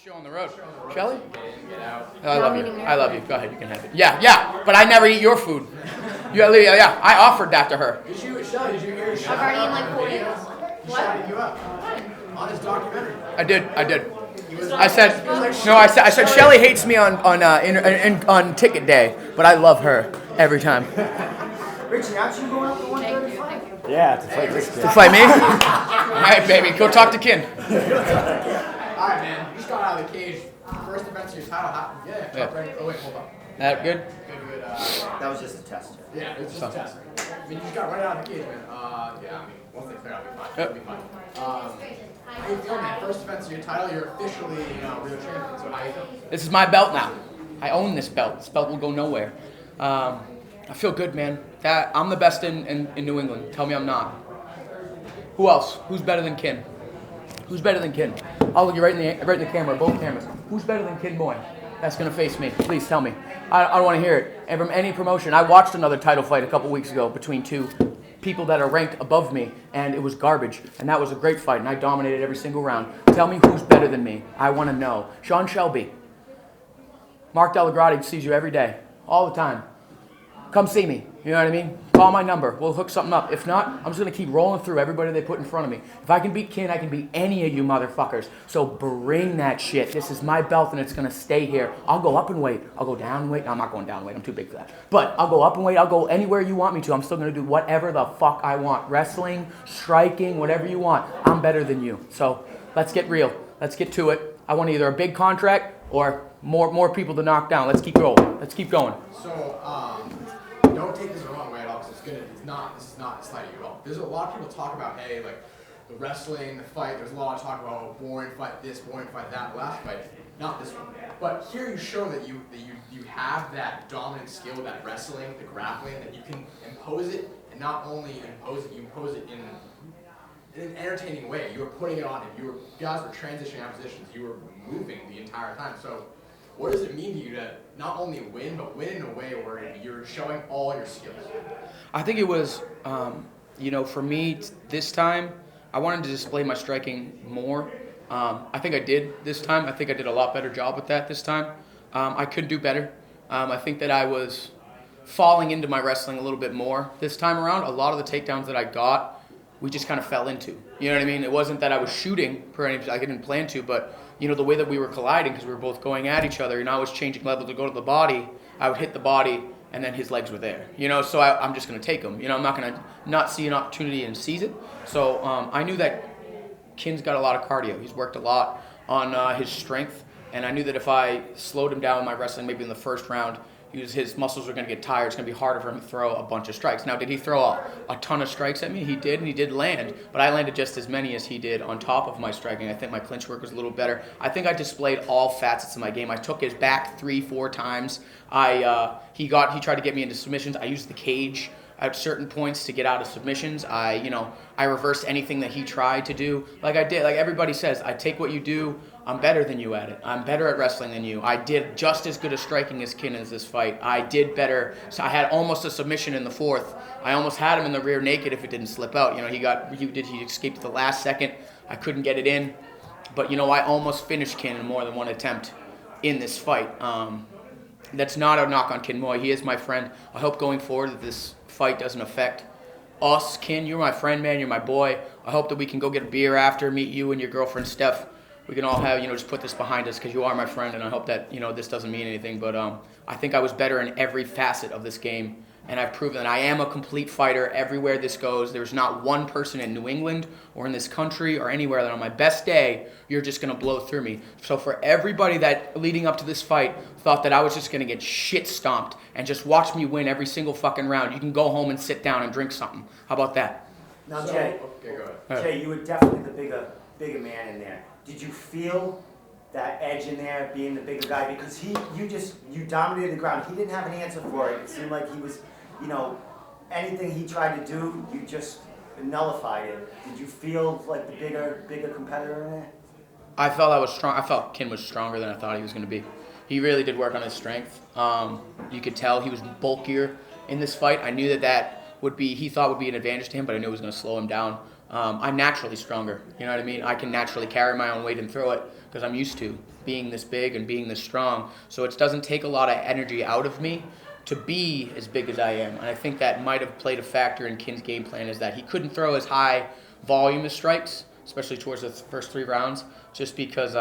Show on the road. Shelly? Get out. I love you. I love you. Go ahead, you can have it. Yeah, but I never eat your food. Yeah, I offered that to her. Shelly, did you hear I've already eaten like 4 years. He shouted you up on his documentary. I did. I said Shelly hates me on ticket day, but I love her every time. Richie, aren't you going up to 135? Yeah, to fight this kid. To fight me? All right, baby, go talk to Kin. All right, man. You just got out of the cage. First defense of your title happened. Yeah. Right. Oh, wait, hold on. That good? Good. That was just a test. Yeah, it was just a test. I mean, you just got right out of the cage, man. Once they clear, I'll be fine. How you feel, man? First defense of your title, you're officially, real champion. So how you feel? This is my belt now. I own this belt. This belt will go nowhere. I feel good, man. I'm the best in New England. Tell me I'm not. Who else? Who's better than Kin? Who's better than Kin? I'll look you right in the camera, both cameras. Who's better than Kin Boy? That's gonna face me. Please tell me. I don't want to hear it. And from any promotion, I watched another title fight a couple weeks ago between two people that are ranked above me, and it was garbage. And that was a great fight, and I dominated every single round. Tell me who's better than me. I want to know. Sean Shelby. Mark Delagrati sees you every day, all the time. Come see me. You know what I mean? Call my number. We'll hook something up. If not, I'm just going to keep rolling through everybody they put in front of me. If I can beat Kin, I can beat any of you motherfuckers. So bring that shit. This is my belt, and it's going to stay here. I'll go up in weight. I'll go down in weight. No, I'm not going down in weight. I'm too big for that. But I'll go up in weight. I'll go anywhere you want me to. I'm still going to do whatever the fuck I want. Wrestling, striking, whatever you want. I'm better than you. So let's get real. Let's get to it. I want either a big contract or more people to knock down. Let's keep rolling. Let's keep going. So, don't take this the wrong way at all, because this is not slighting you at all. There's a lot of people talk about, hey, like, the wrestling, the fight, there's a lot of talk about, boring fight this, boring fight that, last fight, not this one. But here you show that you have that dominant skill, that wrestling, the grappling, that you can impose it, and not only impose it, you impose it in an entertaining way. You were putting it on him. You guys were transitioning out positions. You were moving the entire time. So what does it mean to you to not only win, but win in a way where you're showing all your skills? I think it was, for me this time, I wanted to display my striking more. I think I did this time. I think I did a lot better job with that this time. I could do better. I think that I was falling into my wrestling a little bit more this time around. A lot of the takedowns that I got, we just kind of fell into. You know what I mean? It wasn't that I was shooting, I didn't plan to, but the way that we were colliding, because we were both going at each other, and I was changing level to go to the body, I would hit the body, and then his legs were there. So I'm just going to take them. I'm not going to not see an opportunity and seize it. So I knew that Kin's got a lot of cardio. He's worked a lot on his strength, and I knew that if I slowed him down in my wrestling, maybe in the first round, his muscles are going to get tired. It's going to be harder for him to throw a bunch of strikes. Now, did he throw a ton of strikes at me? He did, and he did land. But I landed just as many as he did on top of my striking. I think my clinch work was a little better. I think I displayed all facets of my game. I took his back 3-4 times. He tried to get me into submissions. I used the cage at certain points to get out of submissions. I reversed anything that he tried to do. Like I did, like everybody says, I take what you do. I'm better than you at it. I'm better at wrestling than you. I did just as good a striking as Kin as this fight. I did better. So I had almost a submission in the fourth. I almost had him in the rear naked if it didn't slip out. He escaped at the last second. I couldn't get it in. But I almost finished Kin in more than one attempt in this fight. That's not a knock on Kin Moy. He is my friend. I hope going forward that this fight doesn't affect us. Kin, you're my friend, man. You're my boy. I hope that we can go get a beer after, meet you and your girlfriend Steph. We can all have, just put this behind us, because you are my friend, and I hope that, this doesn't mean anything. But I think I was better in every facet of this game, and I've proven that I am a complete fighter everywhere this goes. There's not one person in New England or in this country or anywhere that on my best day, you're just going to blow through me. So for everybody that leading up to this fight thought that I was just going to get shit stomped and just watch me win every single fucking round, you can go home and sit down and drink something. How about that? Now, Jay, Okay, go ahead. Jay, you were definitely the bigger man in there. Did you feel that edge in there, being the bigger guy? Because you dominated the ground. He didn't have an answer for it. It seemed like he was, anything he tried to do, you just nullified it. Did you feel like the bigger competitor in there? I felt I was strong. I felt Kin was stronger than I thought he was going to be. He really did work on his strength. You could tell he was bulkier in this fight. I knew that he thought would be an advantage to him, but I knew it was going to slow him down. I'm naturally stronger. You know what I mean? I can naturally carry my own weight and throw it. because I'm used to being this big and being this strong. So it doesn't take a lot of energy out of me to be as big as I am. And I think that might have played a factor in Kin's game plan, is that he couldn't throw as high volume of strikes, especially towards the first 3 rounds, just because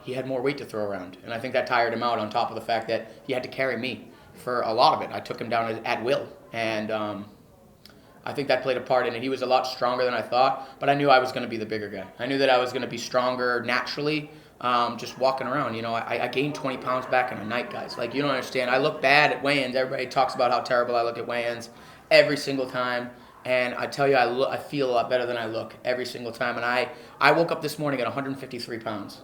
he had more weight to throw around. And I think that tired him out, on top of the fact that he had to carry me for a lot of it. I took him down at will. And I think that played a part in it. He was a lot stronger than I thought, but I knew I was going to be the bigger guy. I knew that I was going to be stronger naturally, just walking around. You know, I gained 20 pounds back in a night, guys. Like, you don't understand. I look bad at weigh-ins. Everybody talks about how terrible I look at weigh-ins every single time. And I tell you, I feel a lot better than I look every single time. And I woke up this morning at 153 pounds.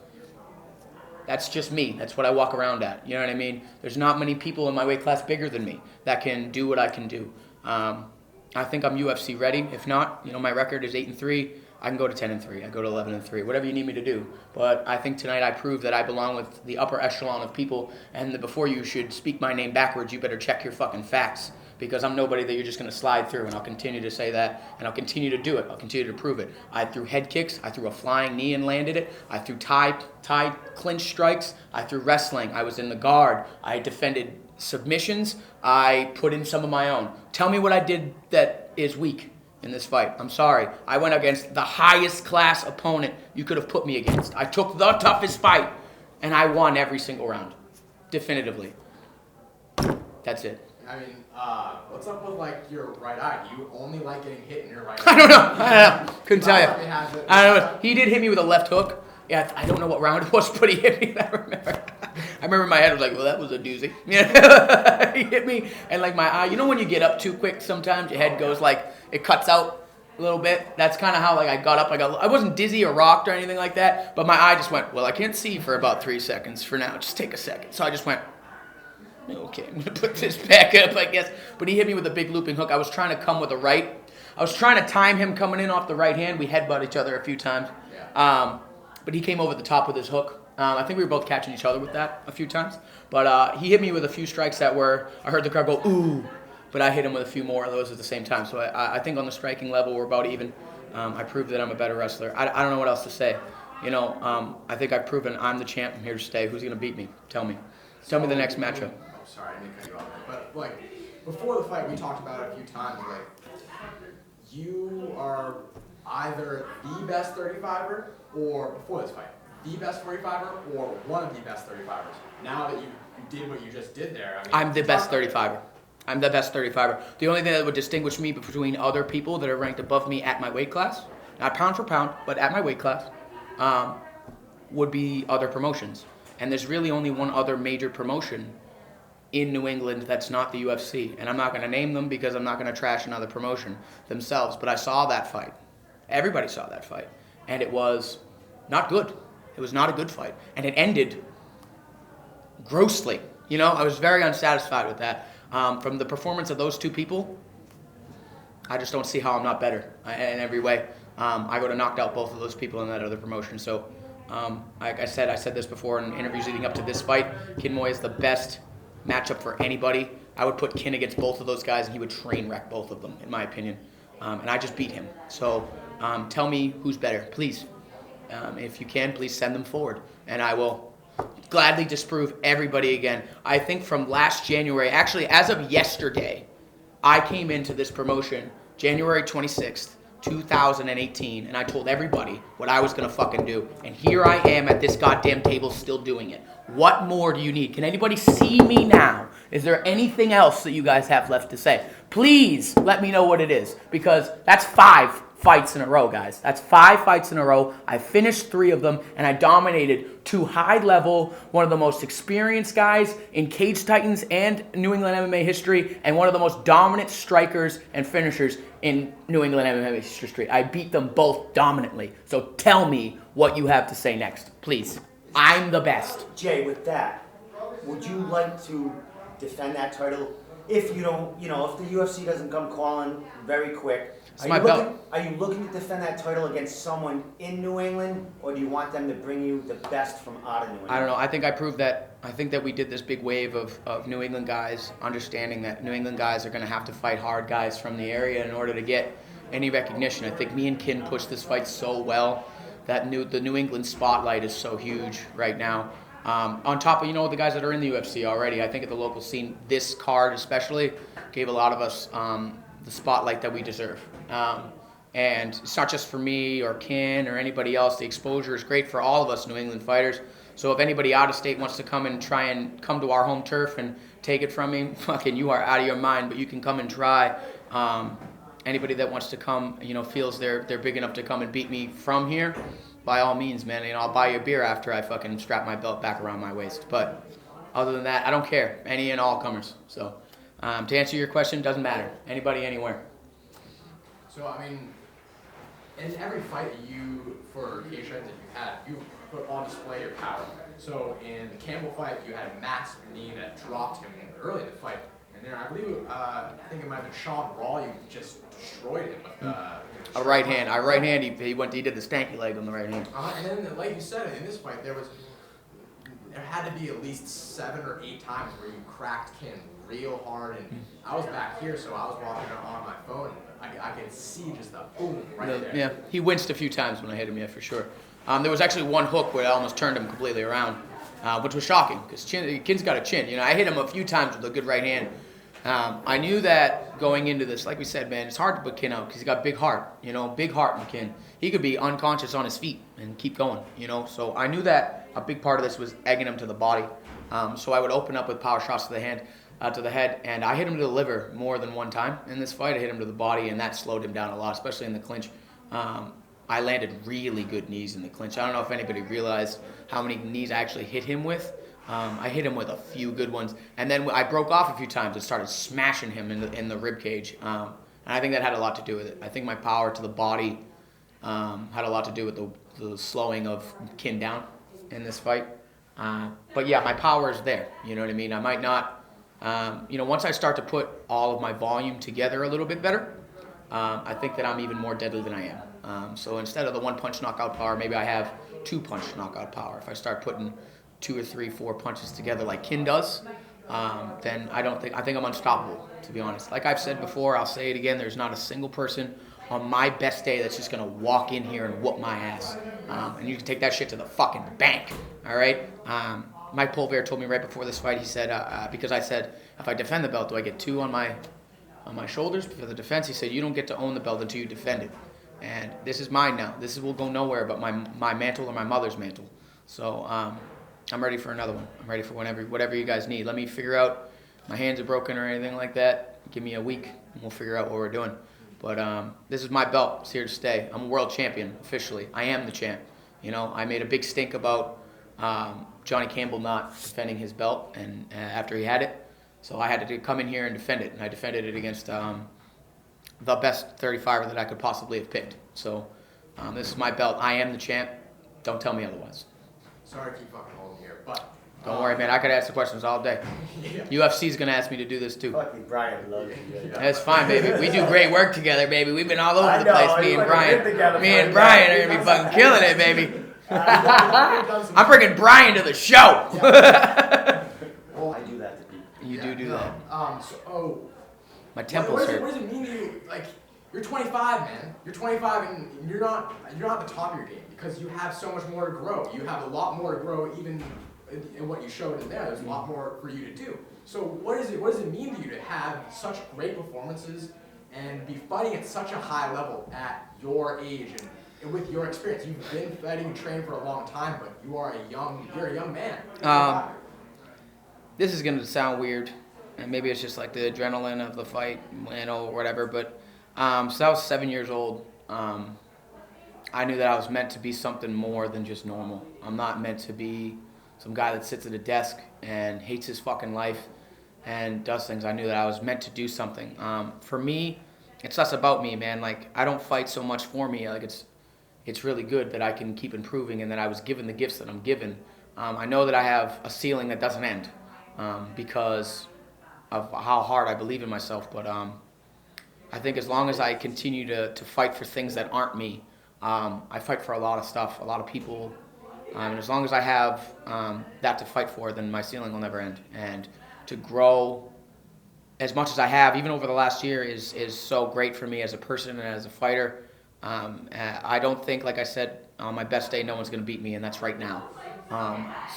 That's just me. That's what I walk around at. You know what I mean? There's not many people in my weight class bigger than me that can do what I can do. I think I'm UFC ready. If not, you know, my record is 8-3. I can go to 10-3. I go to 11-3. Whatever you need me to do. But I think tonight I proved that I belong with the upper echelon of people. And that before you should speak my name backwards, you better check your fucking facts. Because I'm nobody that you're just going to slide through, and I'll continue to say that, and I'll continue to do it. I'll continue to prove it. I threw head kicks. I threw a flying knee and landed it. I threw tie clinch strikes. I threw wrestling. I was in the guard. I defended submissions. I put in some of my own. Tell me what I did that is weak in this fight. I'm sorry. I went against the highest class opponent you could have put me against. I took the toughest fight, and I won every single round. Definitively. That's it. I mean, what's up with like your right eye? Do you only like getting hit in your right eye? I don't know. Couldn't tell you. I don't know. know. He did hit me with a left hook. Yeah, I don't know what round it was, but he hit me. I remember in my head, I was like, well, that was a doozy. Yeah. He hit me, and like my eye, you know when you get up too quick sometimes, your head goes like, it cuts out a little bit. That's kind of how like I got up. I wasn't dizzy or rocked or anything like that, but my eye just went, well, I can't see for about 3 seconds for now. Just take a second. So I just went, okay, I'm going to put this back up, I guess. But he hit me with a big looping hook. I was trying to come with a right. I was trying to time him coming in off the right hand. We headbutt each other a few times. Yeah. But he came over the top with his hook. I think we were both catching each other with that a few times. But he hit me with a few strikes that were, I heard the crowd go, ooh. But I hit him with a few more of those at the same time. So I think on the striking level, we're about even. I proved that I'm a better wrestler. I don't know what else to say. You know, I think I've proven I'm the champ. I'm here to stay. Who's going to beat me? Tell me. Tell me the next matchup. Sorry, I didn't cut you off. But like before the fight, we talked about it a few times. Like you are either the best 35er, or before this fight, the best 45er, or one of the best 35ers. Now that you did what you just did there, I mean, I'm the best 35er. I'm the best 35er. The only thing that would distinguish me between other people that are ranked above me at my weight class, not pound for pound, but at my weight class, would be other promotions. And there's really only one other major promotion in New England that's not the UFC. And I'm not going to name them because I'm not going to trash another promotion themselves. But I saw that fight. Everybody saw that fight. And it was not good. It was not a good fight. And it ended grossly. You know, I was very unsatisfied with that. From the performance of those two people, I just don't see how I'm not better in every way. I would have knocked out both of those people in that other promotion. So, like I said this before in interviews leading up to this fight, Kin Moy is the best matchup for anybody. I would put Kin against both of those guys, and he would train wreck both of them, in my opinion. And I just beat him. So, tell me who's better, please. If you can, please send them forward, and I will gladly disprove everybody again. I think from last January, actually as of yesterday, I came into this promotion January 26th, 2018, and I told everybody what I was going to fucking do. And here I am at this goddamn table still doing it. What more do you need? Can anybody see me now? Is there anything else that you guys have left to say? Please let me know what it is, because that's 5 fights in a row, guys. That's 5 fights in a row. I finished 3 of them, and I dominated 2 high-level, one of the most experienced guys in Cage Titans and New England MMA history, and one of the most dominant strikers and finishers in New England MMA history. I beat them both dominantly. So tell me what you have to say next, please. I'm the best. Jay, with that, would you like to defend that title if you don't, if the UFC doesn't come calling very quick? Are you looking to defend that title against someone in New England, or do you want them to bring you the best from out of New England? I don't know. I think I proved that. I think that we did this big wave of New England guys understanding that New England guys are going to have to fight hard guys from the area in order to get any recognition. I think me and Kin pushed this fight so well the New England spotlight is so huge right now. On top of the guys that are in the UFC already, I think at the local scene, this card especially gave a lot of us the spotlight that we deserve. And it's not just for me or Ken or anybody else. The exposure is great for all of us New England fighters. So if anybody out of state wants to come and try and come to our home turf and take it from me, fucking you are out of your mind. But you can come and try. Anybody that wants to come, feels they're big enough to come and beat me from here, by all means, man. I'll buy you a beer after I fucking strap my belt back around my waist. But other than that, I don't care. Any and all comers. So to answer your question, doesn't matter. Anybody, anywhere. So, I mean, in every fight for cage fights that you had, you put on display your power. So in the Campbell fight, you had a massive knee that dropped him early in the fight. And then I believe, I think it might have been Sean Raw, you just destroyed him with a right hand. Our right hand, he did the stanky leg on the right hand. And then, like you said, in this fight, there had to be at least 7 or 8 times where you cracked Ken real hard. And I was back here, so I was watching it on my phone. And I could see just the boom right there. Yeah, he winced a few times when I hit him, yeah, for sure. There was actually one hook where I almost turned him completely around, which was shocking because Ken's got a chin. I hit him a few times with a good right hand. I knew that going into this, like we said, man, it's hard to put Ken out because he's got big heart, big heart in Ken. He could be unconscious on his feet and keep going, So I knew that a big part of this was egging him to the body. So I would open up with power shots to the hand, to the head, and I hit him to the liver more than one time in this fight. I hit him to the body, and that slowed him down a lot, especially in the clinch. I landed really good knees in the clinch. I don't know if anybody realized how many knees I actually hit him with. I hit him with a few good ones, and then I broke off a few times and started smashing him in the rib cage. And I think that had a lot to do with it. I think my power to the body had a lot to do with the slowing of Ken down in this fight. But yeah, my power is there. You know what I mean? I might not. Once I start to put all of my volume together a little bit better, I think that I'm even more deadly than I am. So instead of the 1-punch knockout power, maybe I have 2-punch knockout power. If I start putting 2 or 3, 4 punches together like Ken does, then I think I'm unstoppable, to be honest. Like I've said before, I'll say it again, there's not a single person on my best day that's just going to walk in here and whoop my ass. And you can take that shit to the fucking bank, all right? Mike Polver told me right before this fight, he said, because I said, if I defend the belt, do I get 2 on my shoulders for the defense? He said, you don't get to own the belt until you defend it. And this is mine now. This will go nowhere but my mantle or my mother's mantle. So I'm ready for another one. I'm ready for whatever you guys need. Let me figure out, my hands are broken or anything like that. Give me a week and we'll figure out what we're doing. But this is my belt. It's here to stay. I'm a world champion, officially. I am the champ. I made a big stink about Johnny Campbell not defending his belt and after he had it. So I had to come in here and defend it. And I defended it against the best 35er that I could possibly have picked. So this is my belt. I am the champ. Don't tell me otherwise. Sorry to keep fucking holding here, but... Don't worry, man. I could ask the questions all day. Yeah. UFC's going to ask me to do this, too. Fucking Brian loves you. That's fine, baby. We do great work together, baby. We've been all over the place, me and Brian. Me and Brian are going to be fucking killing it, baby. I'm bringing Brian to the show. Well, I do that to people. You do that. My temples hurt. What does it mean to you? Like, you're 25, man. You're 25, and you're not at the top of your game because you have so much more to grow. You have a lot more to grow, even in what you showed in there. There's a lot more for you to do. So, what does it mean to you to have such great performances and be fighting at such a high level at your age and with your experience? You've been fighting and training for a long time, but you're a young man. This is gonna sound weird, and maybe it's just like the adrenaline of the fight, or whatever. But so I was 7 years old. I knew that I was meant to be something more than just normal. I'm not meant to be some guy that sits at a desk and hates his fucking life and does things. I knew that I was meant to do something. For me, it's less about me, man. Like, I don't fight so much for me. Like, it's really good that I can keep improving and that I was given the gifts that I'm given. I know that I have a ceiling that doesn't end because of how hard I believe in myself. But I think as long as I continue to fight for things that aren't me, I fight for a lot of stuff, a lot of people. And as long as I have that to fight for, then my ceiling will never end. And to grow as much as I have, even over the last year, is so great for me as a person and as a fighter. I don't think, like I said, on my best day, no one's going to beat me, and that's right now.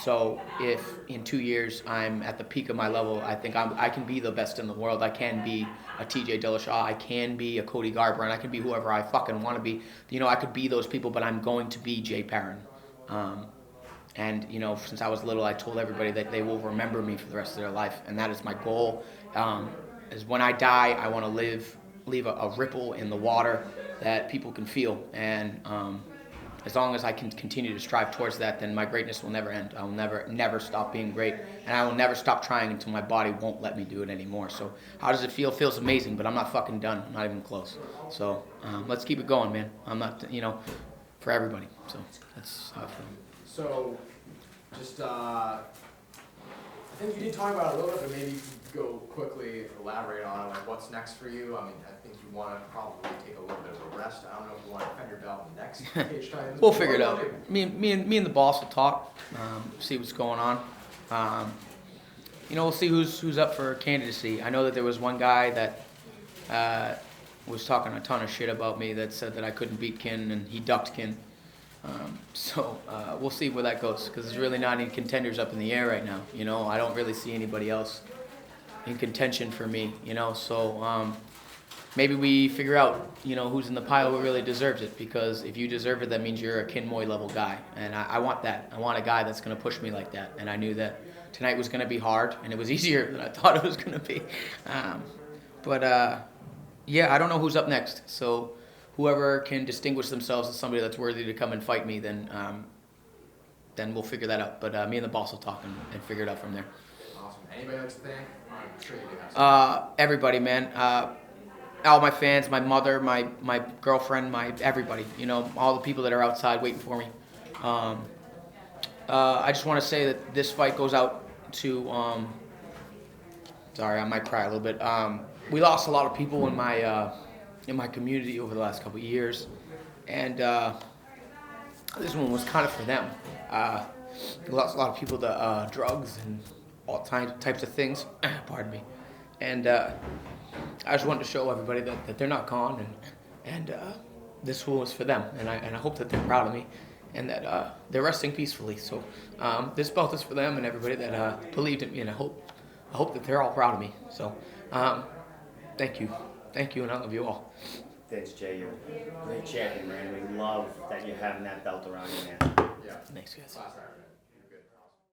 So if in 2 years I'm at the peak of my level, I think I can be the best in the world. I can be a TJ Dillashaw. I can be a Cody Garbrandt. I can be whoever I fucking want to be. You know, I could be those people, but I'm going to be Jay Perrin. And, you know, since I was little, I told everybody that they will remember me for the rest of their life. And that is my goal. Is when I die, I want to leave a ripple in the water that people can feel. And as long as I can continue to strive towards that, then my greatness will never end. I will never stop being great. And I will never stop trying until my body won't let me do it anymore. So how does it feel? It feels amazing, but I'm not fucking done. I'm not even close. So let's keep it going, man. I'm not, you know, for everybody. So that's how I feel. So, just, I think you did talk about it a little bit, but maybe you could go quickly elaborate on like what's next for you. I mean, I think you want to probably take a little bit of a rest. I don't know if you want to defend your belt in the next cage times. We'll figure it out. Me and the boss will talk, see what's going on. You know, we'll see who's up for candidacy. I know that there was one guy that was talking a ton of shit about me that said that I couldn't beat Kin, and he ducked Kin. So we'll see where that goes, because there's really not any contenders up in the air right now. You know, I don't really see anybody else in contention for me. You know, so maybe we figure out, you know, who's in the pile who really deserves it. Because if you deserve it, that means you're a Kin Moy level guy, and I want that. I want a guy that's going to push me like that. And I knew that tonight was going to be hard, and it was easier than I thought it was going to be. Yeah, I don't know who's up next. So whoever can distinguish themselves as somebody that's worthy to come and fight me, then we'll figure that out. But me and the boss will talk and figure it out from there. Awesome. Anybody else to thank? I'm sure you do have some. Everybody, man. All my fans, my mother, my girlfriend, everybody. You know, all the people that are outside waiting for me. I just want to say that this fight goes out to. Sorry, I might cry a little bit. We lost a lot of people in my community over the last couple of years, and this one was kind of for them. We lost a lot of people to drugs and all types of things. Pardon me. And I just wanted to show everybody that they're not gone, and this one was for them, and I hope that they're proud of me, and that they're resting peacefully. So this belt is for them and everybody that believed in me, and I hope that they're all proud of me. So thank you, and I love you all. Thanks, Jay. You're a great champion, man. We love that you're having that belt around you, man. Yeah. Thanks, guys. Last time.